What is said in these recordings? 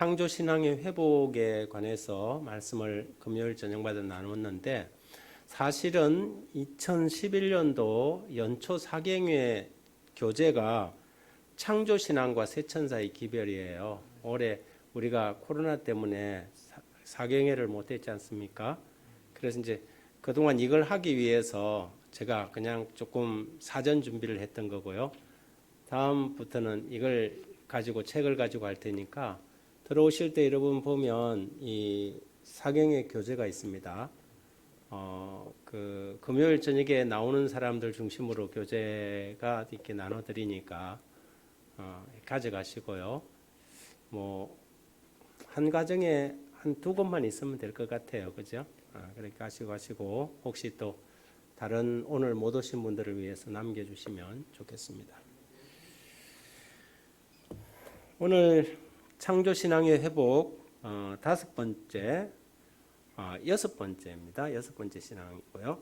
창조신앙의 회복에 관해서 말씀을 금요일 저녁마다 나눴는데, 사실은 2011년도 연초 사경회 교재가 창조신앙과 새천사의 기별이에요. 올해 우리가 코로나 때문에 사경회를 못했지 않습니까? 그래서 이제 그동안 이걸 하기 위해서 제가 그냥 조금 사전 준비를 했던 거고요. 다음부터는 이걸 가지고 책을 가지고 할 테니까 들어오실 때 여러분 보면 이 사경의 교재가 있습니다. 그 금요일 저녁에 나오는 사람들 중심으로 교재가 이렇게 나눠드리니까 가져가시고요. 뭐 한 가정에 한 두 권만 있으면 될 것 같아요, 그죠? 그렇게 가시고 혹시 또 다른 오늘 못 오신 분들을 위해서 남겨주시면 좋겠습니다. 오늘 창조신앙의 회복 여섯 번째입니다. 여섯 번째 신앙이고요.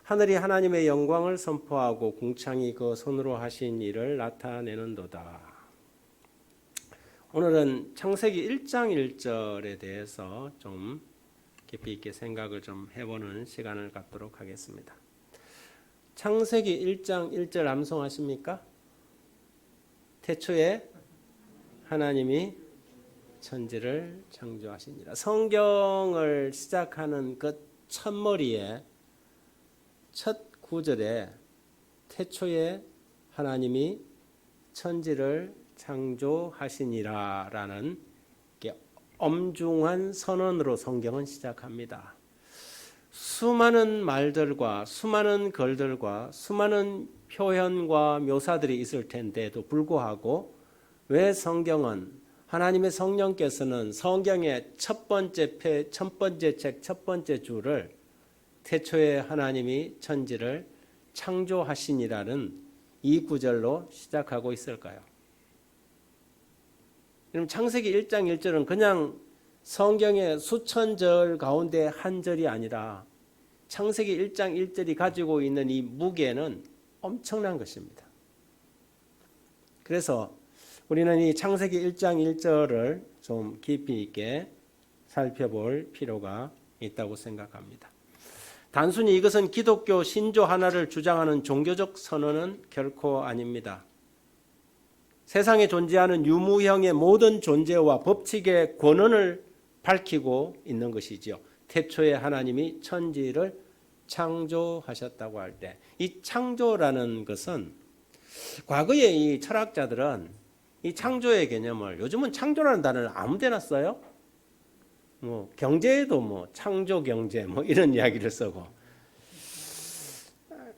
하늘이 하나님의 영광을 선포하고 궁창이 그 손으로 하신 일을 나타내는도다. 오늘은 창세기 1장 1절에 대해서 좀 깊이 있게 생각을 좀 해보는 시간을 갖도록 하겠습니다. 창세기 1장 1절 암송하십니까? 태초에 하나님이 천지를 창조하시니라. 성경을 시작하는 그 첫머리에 첫 구절에 태초에 하나님이 천지를 창조하시니라라는 엄중한 선언으로 성경은 시작합니다. 수많은 말들과 수많은 글들과 수많은 표현과 묘사들이 있을 텐데도 불구하고 왜 성경은 하나님의 성령께서는 성경의 첫 번째 책, 첫 번째 줄을 태초에 하나님이 천지를 창조하시니라는 이 구절로 시작하고 있을까요? 그럼 창세기 1장 1절은 그냥 성경의 수천 절 가운데 한 절이 아니라 창세기 1장 1절이 가지고 있는 이 무게는 엄청난 것입니다. 그래서 우리는 이 창세기 1장 1절을 좀 깊이 있게 살펴볼 필요가 있다고 생각합니다. 단순히 이것은 기독교 신조 하나를 주장하는 종교적 선언은 결코 아닙니다. 세상에 존재하는 유무형의 모든 존재와 법칙의 권원을 밝히고 있는 것이지요. 태초에 하나님이 천지를 창조하셨다고 할 때, 이 창조라는 것은 과거에 이 철학자들은 이 창조의 개념을, 요즘은 창조라는 단어를 아무데나 써요. 뭐 경제에도 뭐 창조 경제 뭐 이런 이야기를 쓰고.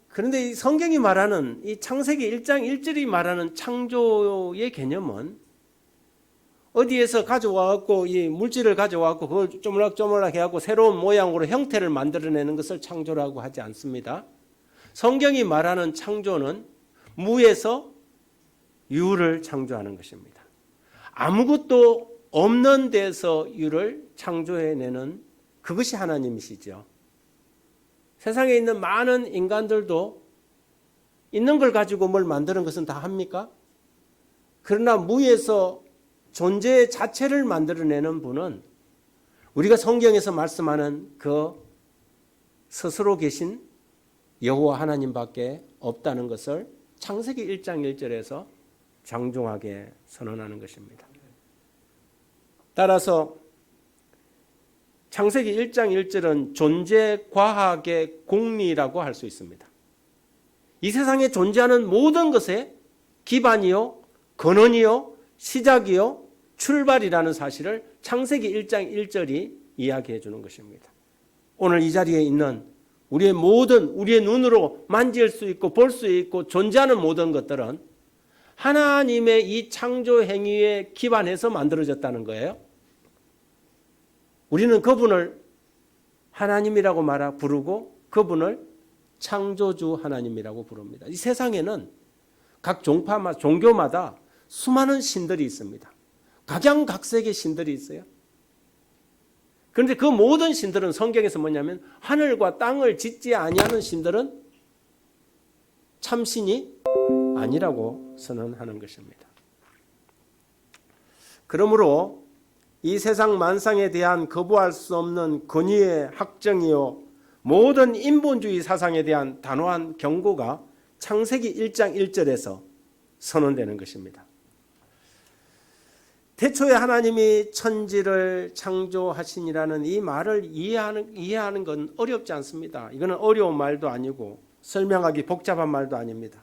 그런데 이 성경이 말하는 이 창세기 1장 1절이 말하는 창조의 개념은 어디에서 가져와갖고 이 물질을 가져와갖고 그걸 쪼물락쪼물락 해갖고 새로운 모양으로 형태를 만들어내는 것을 창조라고 하지 않습니다. 성경이 말하는 창조는 무에서 유를 창조하는 것입니다. 아무것도 없는 데서 유를 창조해내는 그것이 하나님이시죠. 세상에 있는 많은 인간들도 있는 걸 가지고 뭘 만드는 것은 다 합니까? 그러나 무에서 존재 자체를 만들어내는 분은 우리가 성경에서 말씀하는 그 스스로 계신 여호와 하나님밖에 없다는 것을 창세기 1장 1절에서 장중하게 선언하는 것입니다. 따라서 창세기 1장 1절은 존재 과학의 공리라고 할 수 있습니다. 이 세상에 존재하는 모든 것의 기반이요, 근원이요, 시작이요, 출발이라는 사실을 창세기 1장 1절이 이야기해 주는 것입니다. 오늘 이 자리에 있는 우리의 눈으로 만질 수 있고 볼 수 있고 존재하는 모든 것들은 하나님의 이 창조 행위에 기반해서 만들어졌다는 거예요. 우리는 그분을 하나님이라고 부르고 그분을 창조주 하나님이라고 부릅니다. 이 세상에는 각 종교마다 수많은 신들이 있습니다. 각양각색의 신들이 있어요. 그런데 그 모든 신들은 성경에서 뭐냐면 하늘과 땅을 짓지 아니하는 신들은 참신이 아니라고 선언하는 것입니다. 그러므로 이 세상 만상에 대한 거부할 수 없는 권위의 확정이요 모든 인본주의 사상에 대한 단호한 경고가 창세기 1장 1절에서 선언되는 것입니다. 태초에 하나님이 천지를 창조하시니라는 이 말을 이해하는 건 어렵지 않습니다. 이거는 어려운 말도 아니고 설명하기 복잡한 말도 아닙니다.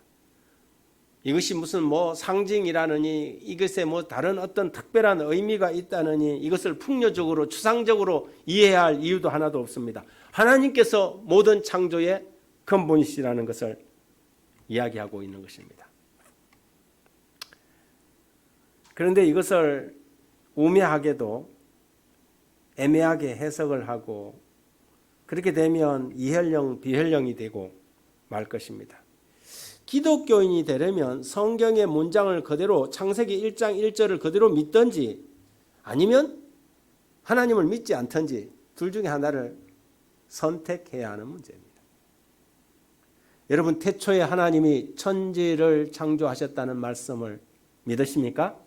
이것이 무슨 상징이라느니 이것에 다른 어떤 특별한 의미가 있다느니 이것을 풍요적으로 추상적으로 이해해야 할 이유도 하나도 없습니다. 하나님께서 모든 창조의 근본이시라는 것을 이야기하고 있는 것입니다. 그런데 이것을 우매하게도 애매하게 해석을 하고 그렇게 되면 이혈령 비혈령이 되고 말 것입니다. 기독교인이 되려면 성경의 문장을 그대로 창세기 1장 1절을 그대로 믿든지 아니면 하나님을 믿지 않든지 둘 중에 하나를 선택해야 하는 문제입니다. 여러분 태초에 하나님이 천지를 창조하셨다는 말씀을 믿으십니까?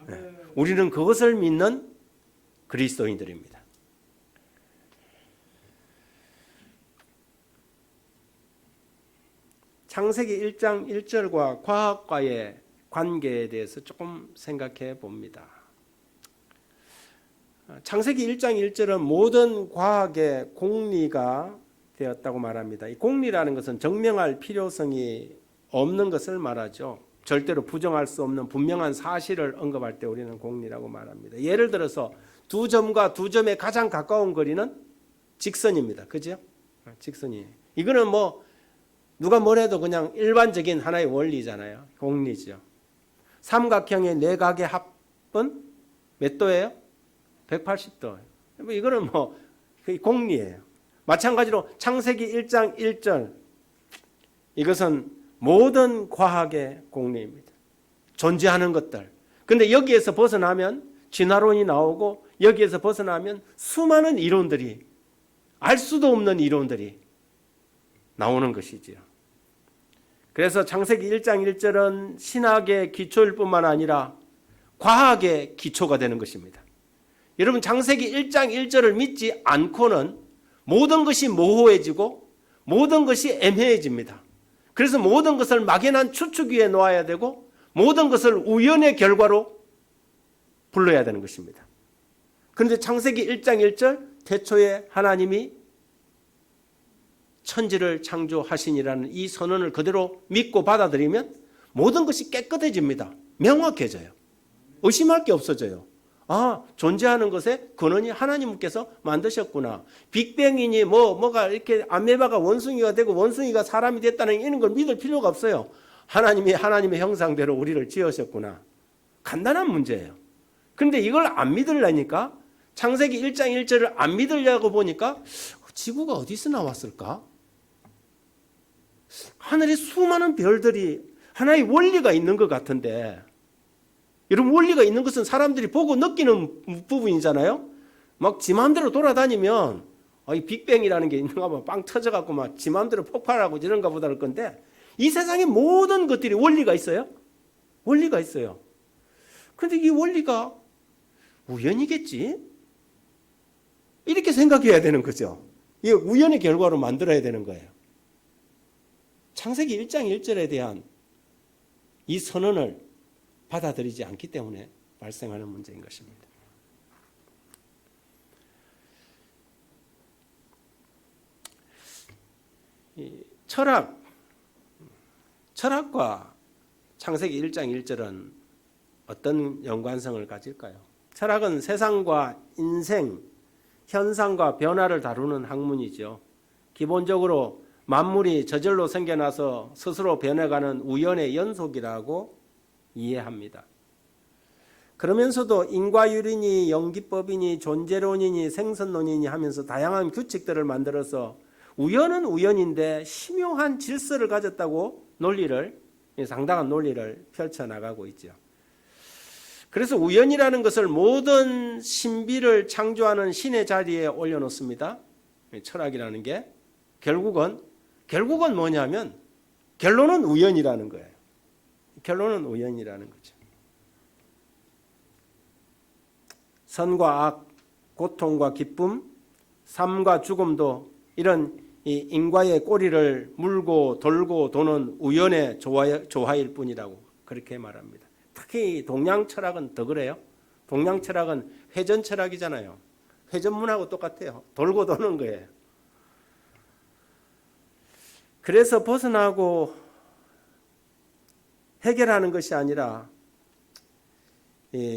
네. 우리는 그것을 믿는 그리스도인들입니다. 창세기 1장 1절과 과학과의 관계에 대해서 조금 생각해 봅니다. 창세기 1장 1절은 모든 과학의 공리가 되었다고 말합니다. 이 공리라는 것은 증명할 필요성이 없는 것을 말하죠. 절대로 부정할 수 없는 분명한 사실을 언급할 때 우리는 공리라고 말합니다. 예를 들어서 두 점과 두 점의 가장 가까운 거리는 직선입니다. 그죠? 직선이에요. 이거는 누가 뭐래도 그냥 일반적인 하나의 원리잖아요. 공리죠. 삼각형의 네 각의 합은 몇 도예요? 180도. 이거는 공리예요. 마찬가지로 창세기 1장 1절 이것은 모든 과학의 공리입니다. 존재하는 것들. 그런데 여기에서 벗어나면 진화론이 나오고 여기에서 벗어나면 수많은 이론들이 알 수도 없는 이론들이 나오는 것이지요. 그래서 창세기 1장 1절은 신학의 기초일 뿐만 아니라 과학의 기초가 되는 것입니다. 여러분 창세기 1장 1절을 믿지 않고는 모든 것이 모호해지고 모든 것이 애매해집니다. 그래서 모든 것을 막연한 추측 위에 놓아야 되고 모든 것을 우연의 결과로 불러야 되는 것입니다. 그런데 창세기 1장 1절 태초에 하나님이 천지를 창조하시니라는 이 선언을 그대로 믿고 받아들이면 모든 것이 깨끗해집니다. 명확해져요. 의심할 게 없어져요. 존재하는 것의 근원이 하나님께서 만드셨구나. 빅뱅이니 뭐가 이렇게 아메바가 원숭이가 되고 원숭이가 사람이 됐다는 이런 걸 믿을 필요가 없어요. 하나님이 하나님의 형상대로 우리를 지으셨구나. 간단한 문제예요. 그런데 이걸 안 믿으려니까 창세기 1장 1절을 안 믿으려고 보니까 지구가 어디서 나왔을까? 하늘에 수많은 별들이 하나의 원리가 있는 것 같은데 여러분 원리가 있는 것은 사람들이 보고 느끼는 부분이잖아요. 막 지 마음대로 돌아다니면 이 빅뱅이라는 게 있는가 봐. 빵 터져갖고 막 지 마음대로 폭발하고 이런가 보다 할 건데 이 세상의 모든 것들이 원리가 있어요. 원리가 있어요. 그런데 이 원리가 우연이겠지? 이렇게 생각해야 되는 거죠. 이게 우연의 결과로 만들어야 되는 거예요. 창세기 1장 1절에 대한 이 선언을 받아들이지 않기 때문에 발생하는 문제인 것입니다. 철학과 창세기 1장 1절은 어떤 연관성을 가질까요? 철학은 세상과 인생, 현상과 변화를 다루는 학문이죠. 기본적으로 만물이 저절로 생겨나서 스스로 변해가는 우연의 연속이라고 이해합니다. 그러면서도 인과율이니 연기법이니 존재론이니 생선론이니 하면서 다양한 규칙들을 만들어서 우연은 우연인데 심오한 질서를 가졌다고 상당한 논리를 펼쳐나가고 있죠. 그래서 우연이라는 것을 모든 신비를 창조하는 신의 자리에 올려놓습니다. 철학이라는 게 결국은 뭐냐면 결론은 우연이라는 거예요. 결론은 우연이라는 거죠. 선과 악, 고통과 기쁨, 삶과 죽음도 이런 이 인과의 꼬리를 물고 돌고 도는 우연의 조화일 뿐이라고 그렇게 말합니다. 특히 동양 철학은 더 그래요. 동양 철학은 회전 철학이잖아요. 회전문하고 똑같아요. 돌고 도는 거예요. 그래서 벗어나고 해결하는 것이 아니라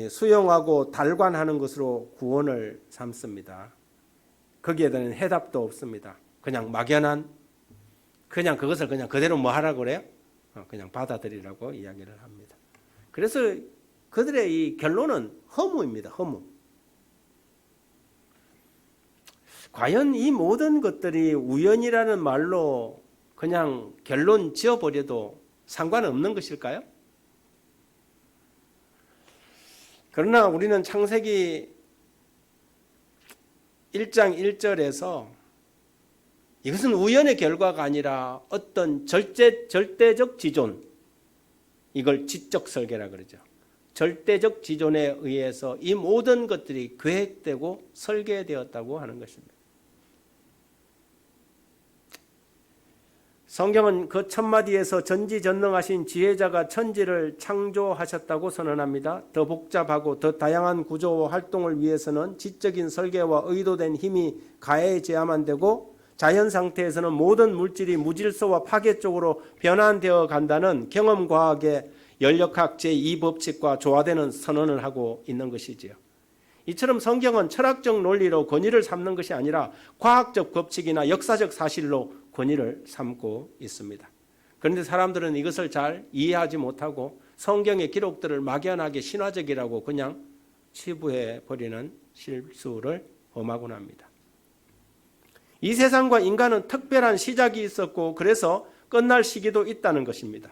수용하고 달관하는 것으로 구원을 삼습니다. 거기에 대한 해답도 없습니다. 그냥 막연한, 그냥 그것을 그냥 그대로 뭐 하라고 그래요? 그냥 받아들이라고 이야기를 합니다. 그래서 그들의 이 결론은 허무입니다. 허무. 과연 이 모든 것들이 우연이라는 말로 그냥 결론 지어버려도 상관없는 것일까요? 그러나 우리는 창세기 1장 1절에서 이것은 우연의 결과가 아니라 어떤 절대적 지존, 이걸 지적 설계라 그러죠. 절대적 지존에 의해서 이 모든 것들이 계획되고 설계되었다고 하는 것입니다. 성경은 그 첫마디에서 전지전능하신 지혜자가 천지를 창조하셨다고 선언합니다. 더 복잡하고 더 다양한 구조와 활동을 위해서는 지적인 설계와 의도된 힘이 가해져야만 되고 자연 상태에서는 모든 물질이 무질서와 파괴 쪽으로 변환되어 간다는 경험과학의 연력학 제2법칙과 조화되는 선언을 하고 있는 것이지요. 이처럼 성경은 철학적 논리로 권위를 삼는 것이 아니라 과학적 법칙이나 역사적 사실로 권위를 삼고 있습니다. 그런데 사람들은 이것을 잘 이해하지 못하고 성경의 기록들을 막연하게 신화적이라고 그냥 치부해 버리는 실수를 범하곤 합니다. 이 세상과 인간은 특별한 시작이 있었고 그래서 끝날 시기도 있다는 것입니다.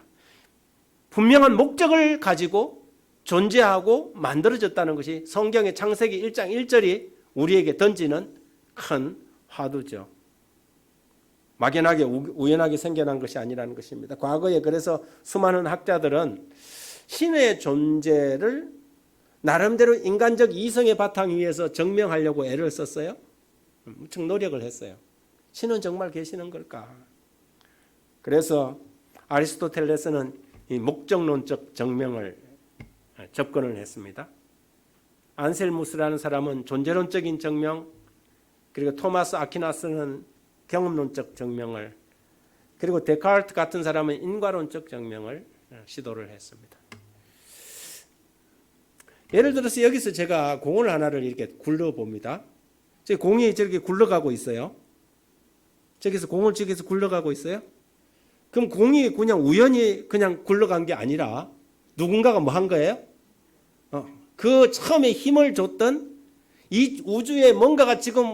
분명한 목적을 가지고 존재하고 만들어졌다는 것이 성경의 창세기 1장 1절이 우리에게 던지는 큰 화두죠. 막연하게 우연하게 생겨난 것이 아니라는 것입니다. 과거에 그래서 수많은 학자들은 신의 존재를 나름대로 인간적 이성의 바탕 위에서 증명하려고 애를 썼어요. 엄청 노력을 했어요. 신은 정말 계시는 걸까? 그래서 아리스토텔레스는 이 목적론적 증명을 접근을 했습니다. 안셀무스라는 사람은 존재론적인 증명, 그리고 토마스 아퀴나스는 경험론적 증명을, 그리고 데카르트 같은 사람은 인과론적 증명을 시도를 했습니다. 예를 들어서 여기서 제가 공을 하나를 이렇게 굴러봅니다. 공이 저렇게 굴러가고 있어요. 저기서 공을 저기서 굴러가고 있어요. 그럼 공이 그냥 우연히 그냥 굴러간 게 아니라 누군가가 뭐 한 거예요? 그 처음에 힘을 줬던 이 우주에 뭔가가 지금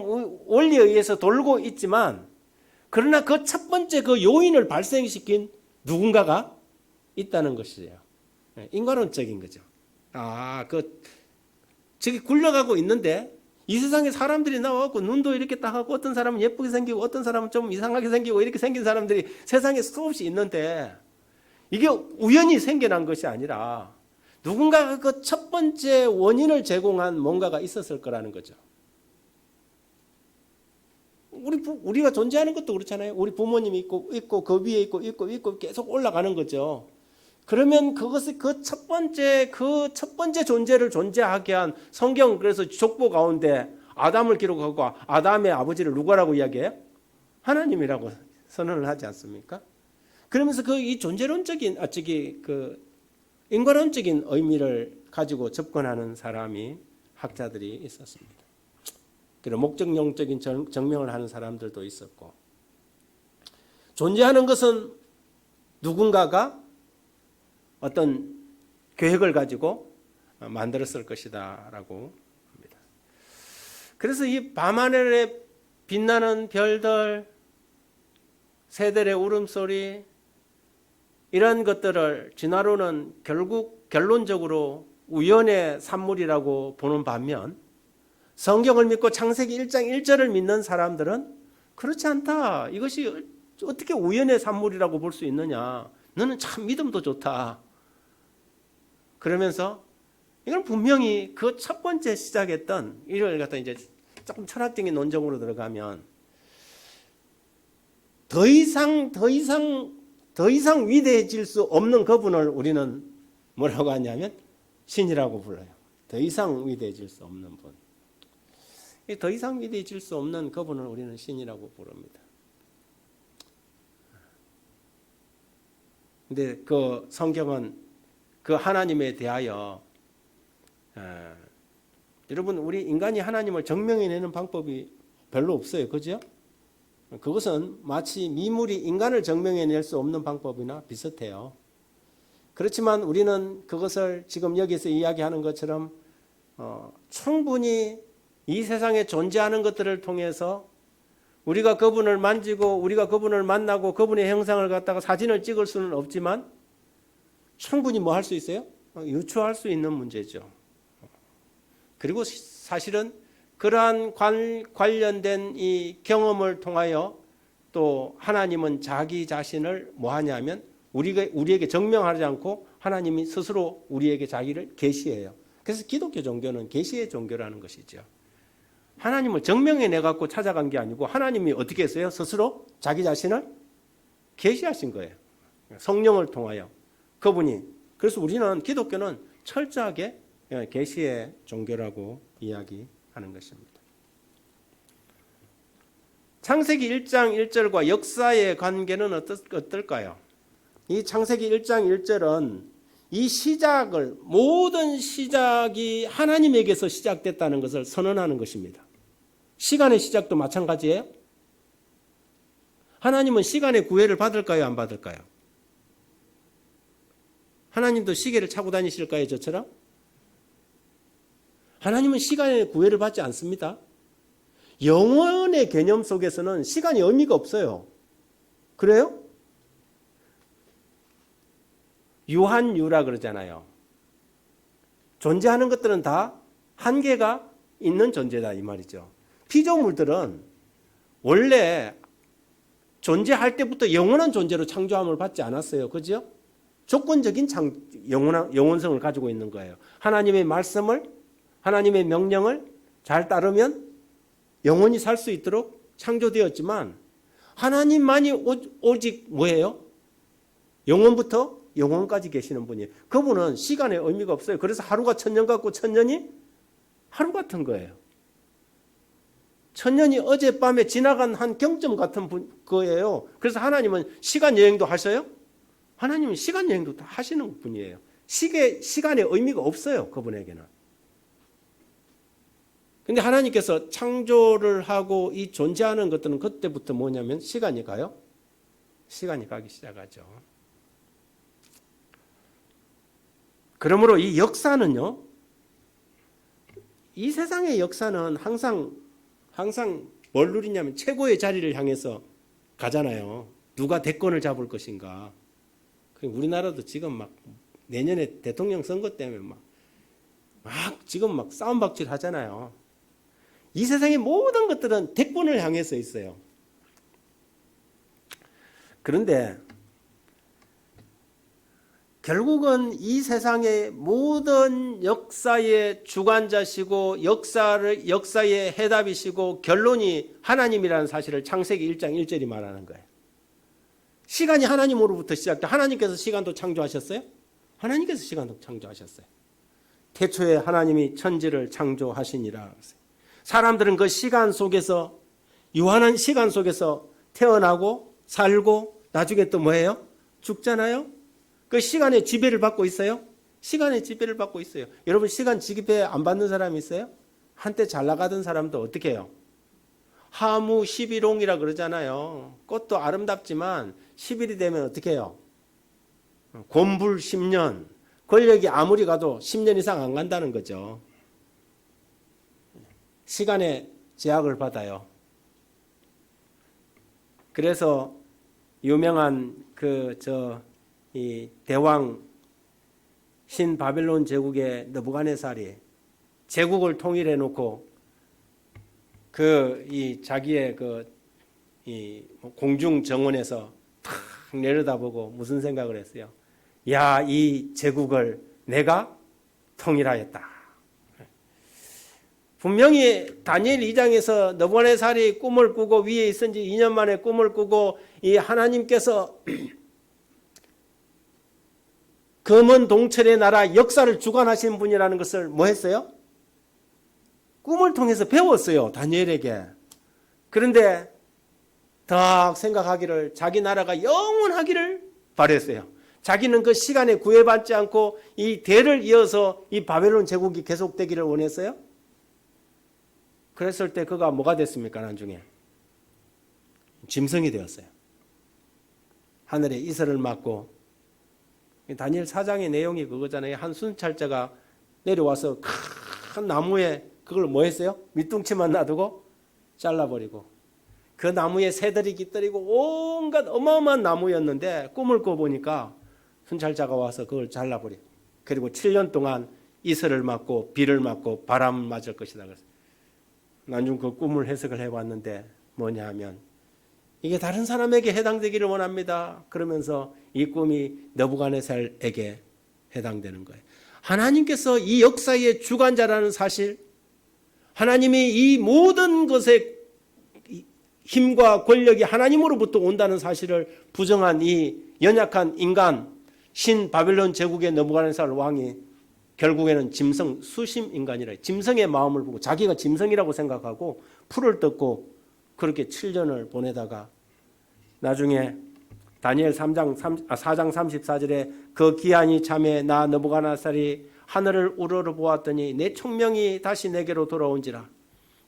원리에 의해서 돌고 있지만 그러나 그 첫 번째 그 요인을 발생시킨 누군가가 있다는 것이에요. 인과론적인 거죠. 저기 굴러가고 있는데 이 세상에 사람들이 나와갖고 눈도 이렇게 딱 하고 어떤 사람은 예쁘게 생기고 어떤 사람은 좀 이상하게 생기고 이렇게 생긴 사람들이 세상에 수없이 있는데 이게 우연히 생겨난 것이 아니라 누군가가 그 첫 번째 원인을 제공한 뭔가가 있었을 거라는 거죠. 우리가 존재하는 것도 그렇잖아요. 우리 부모님이 있고 그 위에 있고 계속 올라가는 거죠. 그러면 그것이 그 첫 번째 존재를 존재하게 한 성경, 그래서 족보 가운데 아담을 기록하고 아담의 아버지를 누구라고 이야기해요? 하나님이라고 선언을 하지 않습니까? 그러면서 이 존재론적인 인과론적인 의미를 가지고 접근하는 사람이 학자들이 있었습니다. 그리고 목적론적인 증명을 하는 사람들도 있었고, 존재하는 것은 누군가가 어떤 계획을 가지고 만들었을 것이다라고 합니다. 그래서 이 밤하늘에 빛나는 별들, 새들의 울음소리, 이런 것들을 진화론은 결국 결론적으로 우연의 산물이라고 보는 반면 성경을 믿고 창세기 1장 1절을 믿는 사람들은 그렇지 않다. 이것이 어떻게 우연의 산물이라고 볼 수 있느냐. 너는 참 믿음도 좋다. 그러면서 이건 분명히 그 첫 번째 시작했던 이걸 갖다 이제 조금 철학적인 논정으로 들어가면 더 이상 위대해질 수 없는 그분을 우리는 뭐라고 하냐면 신이라고 불러요. 더 이상 위대해질 수 없는 분. 더 이상 위대해질 수 없는 그분을 우리는 신이라고 부릅니다. 근데 그 성경은 그 하나님에 대하여 여러분 우리 인간이 하나님을 증명해내는 방법이 별로 없어요. 그죠? 그것은 마치 미물이 인간을 증명해낼 수 없는 방법이나 비슷해요. 그렇지만 우리는 그것을 지금 여기서 이야기하는 것처럼 충분히 이 세상에 존재하는 것들을 통해서 우리가 그분을 만지고 우리가 그분을 만나고 그분의 형상을 갖다가 사진을 찍을 수는 없지만 충분히 뭐 할 수 있어요? 유추할 수 있는 문제죠. 그리고 사실은 그러한 관련된 이 경험을 통하여 또 하나님은 자기 자신을 뭐 하냐면 우리에게 증명하지 않고 하나님이 스스로 우리에게 자기를 계시해요. 그래서 기독교 종교는 계시의 종교라는 것이죠. 하나님을 증명해내 갖고 찾아간 게 아니고 하나님이 어떻게 했어요? 스스로 자기 자신을 계시하신 거예요. 성령을 통하여 그분이. 그래서 우리는 기독교는 철저하게 계시의 종교라고 이야기하는 것입니다. 창세기 1장 1절과 역사의 관계는 어떨까요? 이 창세기 1장 1절은 이 시작을 모든 시작이 하나님에게서 시작됐다는 것을 선언하는 것입니다. 시간의 시작도 마찬가지예요. 하나님은 시간의 구애를 받을까요? 안 받을까요? 하나님도 시계를 차고 다니실까요? 저처럼? 하나님은 시간의 구애를 받지 않습니다. 영원의 개념 속에서는 시간이 의미가 없어요. 그래요? 유한유라 그러잖아요. 존재하는 것들은 다 한계가 있는 존재다 이 말이죠. 피조물들은 원래 존재할 때부터 영원한 존재로 창조함을 받지 않았어요. 그죠? 조건적인 영원성을 가지고 있는 거예요. 하나님의 말씀을, 하나님의 명령을 잘 따르면 영원히 살 수 있도록 창조되었지만 하나님만이 오직 뭐예요? 영원부터 영원까지 계시는 분이에요. 그분은 시간의 의미가 없어요. 그래서 하루가 천년 같고 천년이 하루 같은 거예요. 천년이 어젯밤에 지나간 한 경점 같은 거예요. 그래서 하나님은 시간 여행도 하셔요? 하나님은 시간 여행도 다 하시는 분이에요. 시간의 의미가 없어요. 그분에게는. 근데 하나님께서 창조를 하고 이 존재하는 것들은 그때부터 뭐냐면 시간이 가요? 시간이 가기 시작하죠. 그러므로 이 역사는요, 이 세상의 역사는 항상 뭘 누리냐면 최고의 자리를 향해서 가잖아요. 누가 대권을 잡을 것인가. 우리나라도 지금 막 내년에 대통령 선거 때문에 막 지금 막 싸움박질 하잖아요. 이 세상의 모든 것들은 대권을 향해서 있어요. 그런데 결국은 이 세상의 모든 역사의 주관자시고 역사의 해답이시고 결론이 하나님이라는 사실을 창세기 1장 1절이 말하는 거예요. 시간이 하나님으로부터 시작돼. 하나님께서 시간도 창조하셨어요? 하나님께서 시간도 창조하셨어요. 태초에 하나님이 천지를 창조하시니라. 사람들은 그 시간 속에서 유한한 시간 속에서 태어나고 살고 나중에 또 뭐예요? 죽잖아요. 그 시간의 지배를 받고 있어요. 시간의 지배를 받고 있어요. 여러분 시간 지배 안 받는 사람이 있어요? 한때 잘 나가던 사람도 어떻게 해요? 하무 11홍이라 그러잖아요. 꽃도 아름답지만 10일이 되면 어떻게 해요? 곤불 10년. 권력이 아무리 가도 10년 이상 안 간다는 거죠. 시간의 제약을 받아요. 그래서 유명한 이 대왕 신바벨론 제국의 느부갓네살이 제국을 통일해 놓고 자기의 공중 정원에서 탁 내려다보고 무슨 생각을 했어요? 야, 이 제국을 내가 통일하였다. 분명히 다니엘 2장에서 느부갓네살이 꿈을 꾸고 위에 있은 지 2년 만에 꿈을 꾸고 이 하나님께서 검은 동철의 나라 역사를 주관하신 분이라는 것을 뭐 했어요? 꿈을 통해서 배웠어요. 다니엘에게. 그런데 더 생각하기를 자기 나라가 영원하기를 바랬어요. 자기는 그 시간에 구애받지 않고 이 대를 이어서 이 바벨론 제국이 계속되기를 원했어요. 그랬을 때 그가 뭐가 됐습니까? 나중에 짐승이 되었어요. 하늘에 이슬을 맞고 다니엘 4장의 내용이 그거잖아요. 한 순찰자가 내려와서 큰 나무에 그걸 뭐 했어요? 밑둥치만 놔두고 잘라버리고 그 나무에 새들이 깃들이고 온갖 어마어마한 나무였는데 꿈을 꿔보니까 순찰자가 와서 그걸 잘라버리고 그리고 7년 동안 이슬을 맞고 비를 맞고 바람 맞을 것이다. 그래서 나중 그 꿈을 해석을 해봤는데 뭐냐 하면 이게 다른 사람에게 해당되기를 원합니다. 그러면서 이 꿈이 느부갓네살에게 해당되는 거예요. 하나님께서 이 역사의 주관자라는 사실, 하나님이 이 모든 것의 힘과 권력이 하나님으로부터 온다는 사실을 부정한 이 연약한 인간, 신 바벨론 제국의 느부갓네살 왕이 결국에는 짐승, 수심 인간이라 짐승의 마음을 보고 자기가 짐승이라고 생각하고 풀을 뜯고 그렇게 7년을 보내다가 나중에 다니엘 4장 34절에 그 기한이 참에 나 느부갓네살이 하늘을 우러러보았더니 내 총명이 다시 내게로 돌아온지라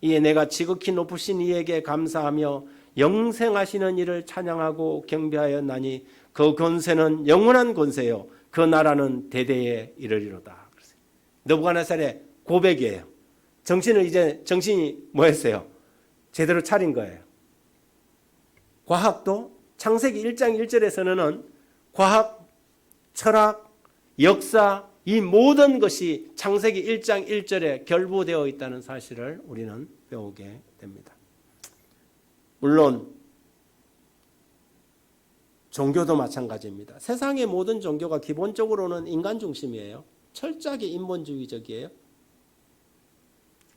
이에 내가 지극히 높으신 이에게 감사하며 영생하시는 이를 찬양하고 경배하였나니 그 권세는 영원한 권세요 그 나라는 대대에 이르리로다. 느부갓네살의 고백이에요. 정신이 뭐였어요? 제대로 차린 거예요. 과학도 창세기 1장 1절에서는 과학, 철학, 역사 이 모든 것이 창세기 1장 1절에 결부되어 있다는 사실을 우리는 배우게 됩니다. 물론 종교도 마찬가지입니다. 세상의 모든 종교가 기본적으로는 인간 중심이에요. 철저하게 인본주의적이에요.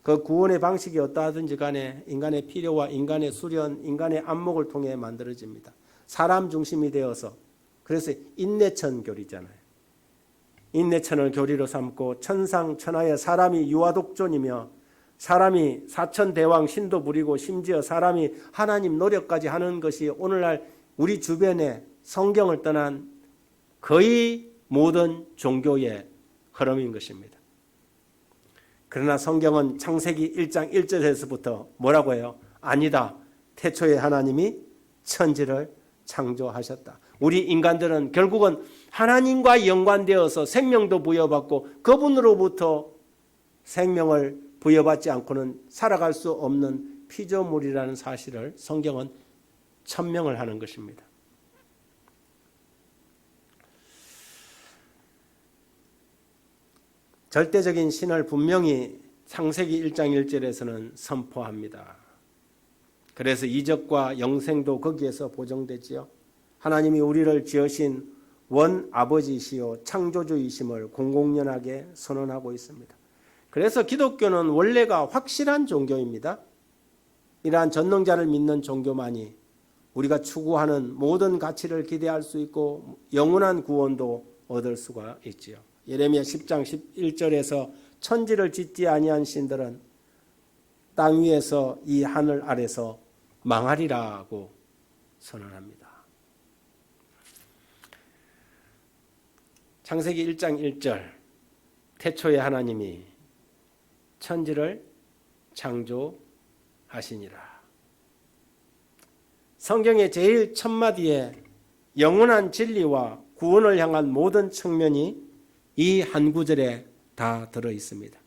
그 구원의 방식이 어떠하든지 간에 인간의 필요와 인간의 수련, 인간의 안목을 통해 만들어집니다. 사람 중심이 되어서 그래서 인내천 교리잖아요. 인내천을 교리로 삼고 천상 천하의 사람이 유아독존이며 사람이 사천대왕 신도 부리고 심지어 사람이 하나님 노력까지 하는 것이 오늘날 우리 주변에 성경을 떠난 거의 모든 종교의 흐름인 것입니다. 그러나 성경은 창세기 1장 1절에서부터 뭐라고 해요? 아니다. 태초에 하나님이 천지를 창조하셨다. 우리 인간들은 결국은 하나님과 연관되어서 생명도 부여받고 그분으로부터 생명을 부여받지 않고는 살아갈 수 없는 피조물이라는 사실을 성경은 천명을 하는 것입니다. 절대적인 신을 분명히 창세기 1장 1절에서는 선포합니다. 그래서 이적과 영생도 거기에서 보정되지요. 하나님이 우리를 지으신 원 아버지시요 창조주이심을 공공연하게 선언하고 있습니다. 그래서 기독교는 원래가 확실한 종교입니다. 이러한 전능자를 믿는 종교만이 우리가 추구하는 모든 가치를 기대할 수 있고 영원한 구원도 얻을 수가 있지요. 예레미야 10장 11절에서 천지를 짓지 아니한 신들은 땅 위에서 이 하늘 아래서 망하리라고 선언합니다. 창세기 1장 1절 태초에 하나님이 천지를 창조하시니라. 성경의 제일 첫 마디에 영원한 진리와 구원을 향한 모든 측면이 이 한 구절에 다 들어 있습니다.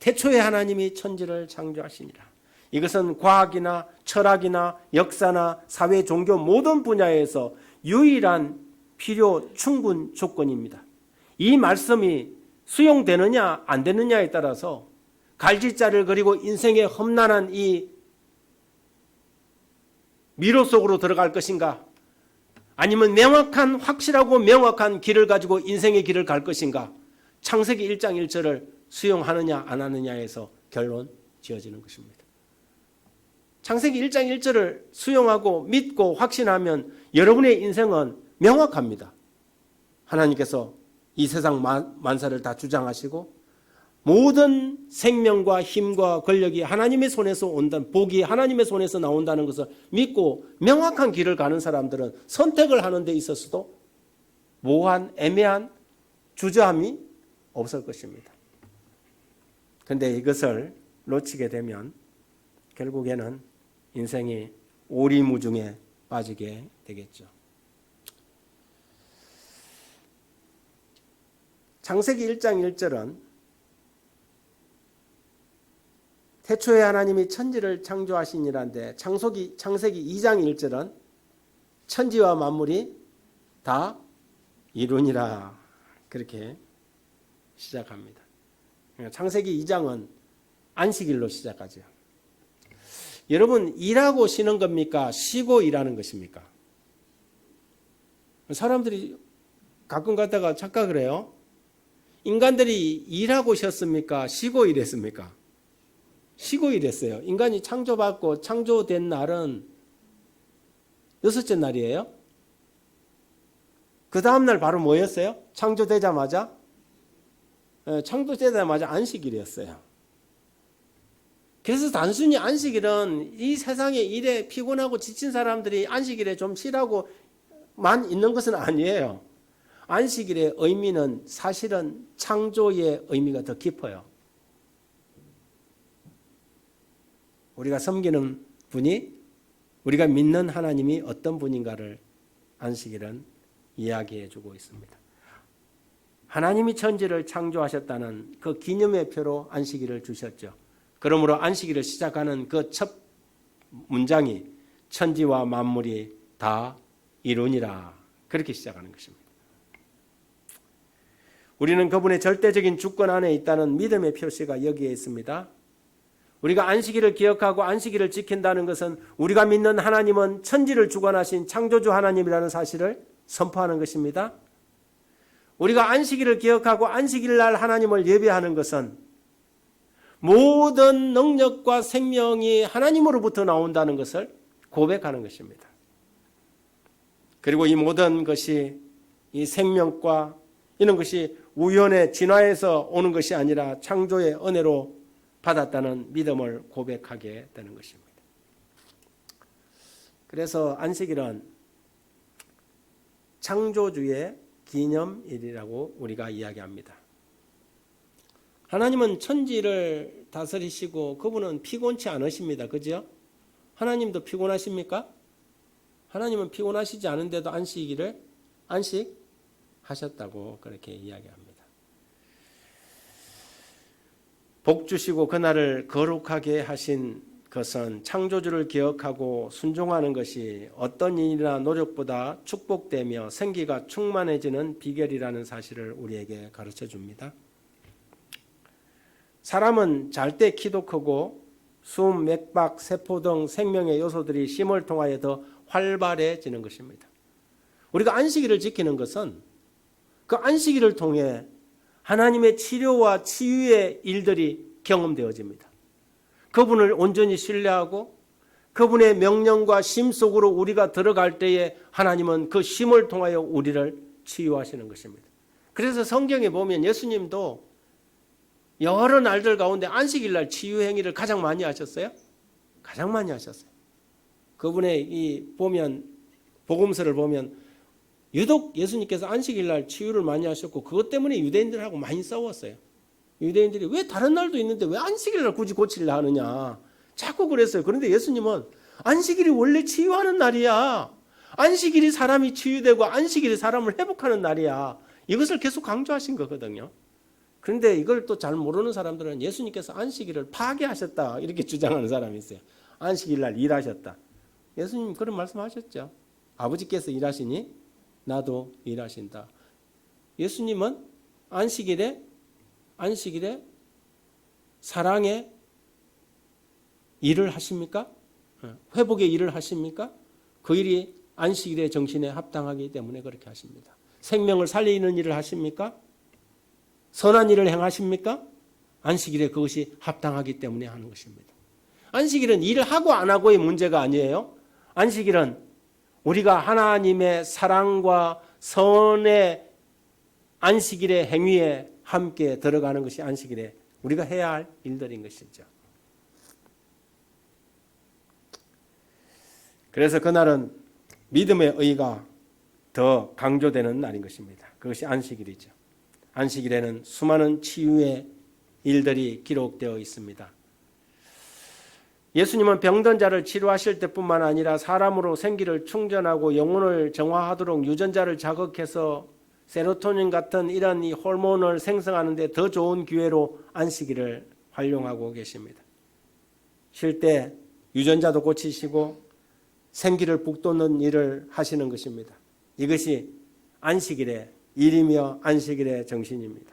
태초에 하나님이 천지를 창조하시니라. 이것은 과학이나 철학이나 역사나 사회, 종교 모든 분야에서 유일한 필요 충분 조건입니다. 이 말씀이 수용되느냐 안 되느냐에 따라서 갈짓자를 그리고 인생의 험난한 이 미로 속으로 들어갈 것인가, 아니면 명확한 확실하고 명확한 길을 가지고 인생의 길을 갈 것인가, 창세기 1장 1절을 수용하느냐 안 하느냐에서 결론 지어지는 것입니다. 창세기 1장 1절을 수용하고 믿고 확신하면 여러분의 인생은 명확합니다. 하나님께서 이 세상 만사를 다 주장하시고 모든 생명과 힘과 권력이 하나님의 손에서 온다는, 복이 하나님의 손에서 나온다는 것을 믿고 명확한 길을 가는 사람들은 선택을 하는 데 있어서도 모호한 애매한 주저함이 없을 것입니다. 그런데 이것을 놓치게 되면 결국에는 인생이 오리무중에 빠지게 되겠죠. 창세기 1장 1절은 태초에 하나님이 천지를 창조하시니라는데 창세기 2장 1절은 천지와 만물이 다 이루니라 그렇게 시작합니다. 창세기 2장은 안식일로 시작하죠. 여러분, 일하고 쉬는 겁니까? 쉬고 일하는 것입니까? 사람들이 가끔 가다가 착각을 해요. 인간들이 일하고 쉬었습니까? 쉬고 일했습니까? 쉬고 일했어요. 인간이 창조받고 창조된 날은 6째 날이에요. 그 다음날 바로 뭐였어요? 창조되자마자 안식일이었어요. 그래서 단순히 안식일은 이 세상의 일에 피곤하고 지친 사람들이 안식일에 좀 쉬라고만 있는 것은 아니에요. 안식일의 의미는 사실은 창조의 의미가 더 깊어요. 우리가 섬기는 분이, 우리가 믿는 하나님이 어떤 분인가를 안식일은 이야기해 주고 있습니다. 하나님이 천지를 창조하셨다는 그 기념의 표로 안식일을 주셨죠. 그러므로 안식일을 시작하는 그 첫 문장이 천지와 만물이 다 이루니라 그렇게 시작하는 것입니다. 우리는 그분의 절대적인 주권 안에 있다는 믿음의 표시가 여기에 있습니다. 우리가 안식일을 기억하고 안식일을 지킨다는 것은 우리가 믿는 하나님은 천지를 주관하신 창조주 하나님이라는 사실을 선포하는 것입니다. 우리가 안식일을 기억하고 안식일날 하나님을 예배하는 것은 모든 능력과 생명이 하나님으로부터 나온다는 것을 고백하는 것입니다. 그리고 이 모든 것이, 이 생명과 이런 것이 우연의 진화에서 오는 것이 아니라 창조의 은혜로 받았다는 믿음을 고백하게 되는 것입니다. 그래서 안식일은 창조주의 기념일이라고 우리가 이야기합니다. 하나님은 천지를 다스리시고 그분은 피곤치 않으십니다. 그죠? 하나님도 피곤하십니까? 하나님은 피곤하시지 않은데도 안식하셨다고 그렇게 이야기합니다. 복 주시고 그날을 거룩하게 하신 것은 창조주를 기억하고 순종하는 것이 어떤 일이나 노력보다 축복되며 생기가 충만해지는 비결이라는 사실을 우리에게 가르쳐 줍니다. 사람은 잘 때 키도 크고 숨, 맥박, 세포 등 생명의 요소들이 쉼을 통하여 더 활발해지는 것입니다. 우리가 안식일을 지키는 것은 그 안식일을 통해 하나님의 치료와 치유의 일들이 경험되어집니다. 그분을 온전히 신뢰하고 그분의 명령과 쉼 속으로 우리가 들어갈 때에 하나님은 그 쉼을 통하여 우리를 치유하시는 것입니다. 그래서 성경에 보면 예수님도 여러 날들 가운데 안식일날 치유 행위를 가장 많이 하셨어요. 가장 많이 하셨어요. 그분의 이 보면 복음서를 보면 유독 예수님께서 안식일날 치유를 많이 하셨고 그것 때문에 유대인들하고 많이 싸웠어요. 유대인들이 왜 다른 날도 있는데 왜 안식일날 굳이 고치려 하느냐 자꾸 그랬어요. 그런데 예수님은 안식일이 원래 치유하는 날이야. 안식일이 사람이 치유되고 안식일이 사람을 회복하는 날이야. 이것을 계속 강조하신 거거든요. 그런데 이걸 또 잘 모르는 사람들은 예수님께서 안식일을 파괴하셨다 이렇게 주장하는 사람이 있어요. 안식일날 일하셨다. 예수님 그런 말씀하셨죠. 아버지께서 일하시니 나도 일하신다. 예수님은 안식일에 사랑의 일을 하십니까? 회복의 일을 하십니까? 그 일이 안식일의 정신에 합당하기 때문에 그렇게 하십니다. 생명을 살리는 일을 하십니까? 선한 일을 행하십니까? 안식일에 그것이 합당하기 때문에 하는 것입니다. 안식일은 일을 하고 안 하고의 문제가 아니에요. 안식일은 우리가 하나님의 사랑과 선의 안식일의 행위에 함께 들어가는 것이 안식일에 우리가 해야 할 일들인 것이죠. 그래서 그날은 믿음의 의가 더 강조되는 날인 것입니다. 그것이 안식일이죠. 안식일에는 수많은 치유의 일들이 기록되어 있습니다. 예수님은 병든 자를 치료하실 때뿐만 아니라 사람으로 생기를 충전하고 영혼을 정화하도록 유전자를 자극해서 세로토닌 같은 이런 이 호르몬을 생성하는 데 더 좋은 기회로 안식일을 활용하고 계십니다. 쉴 때 유전자도 고치시고 생기를 북돋는 일을 하시는 것입니다. 이것이 안식일의 일이며 안식일의 정신입니다.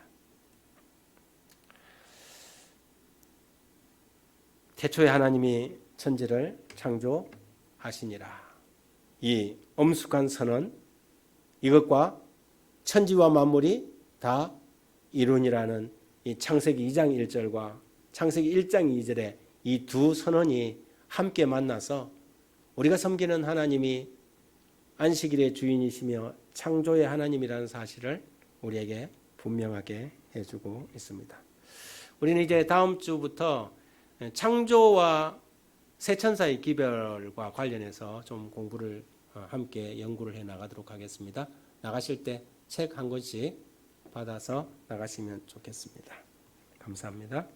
태초에 하나님이 천지를 창조하시니라. 이 엄숙한 선언, 이것과 천지와 만물이 다 이루니라는 이 창세기 2장 1절과 창세기 1장 2절의 이 두 선언이 함께 만나서 우리가 섬기는 하나님이 안식일의 주인이시며 창조의 하나님이라는 사실을 우리에게 분명하게 해주고 있습니다. 우리는 이제 다음 주부터 창조와 세천사의 기별과 관련해서 좀 공부를 함께 연구를 해 나가도록 하겠습니다. 나가실 때 책 한 권씩 받아서 나가시면 좋겠습니다. 감사합니다.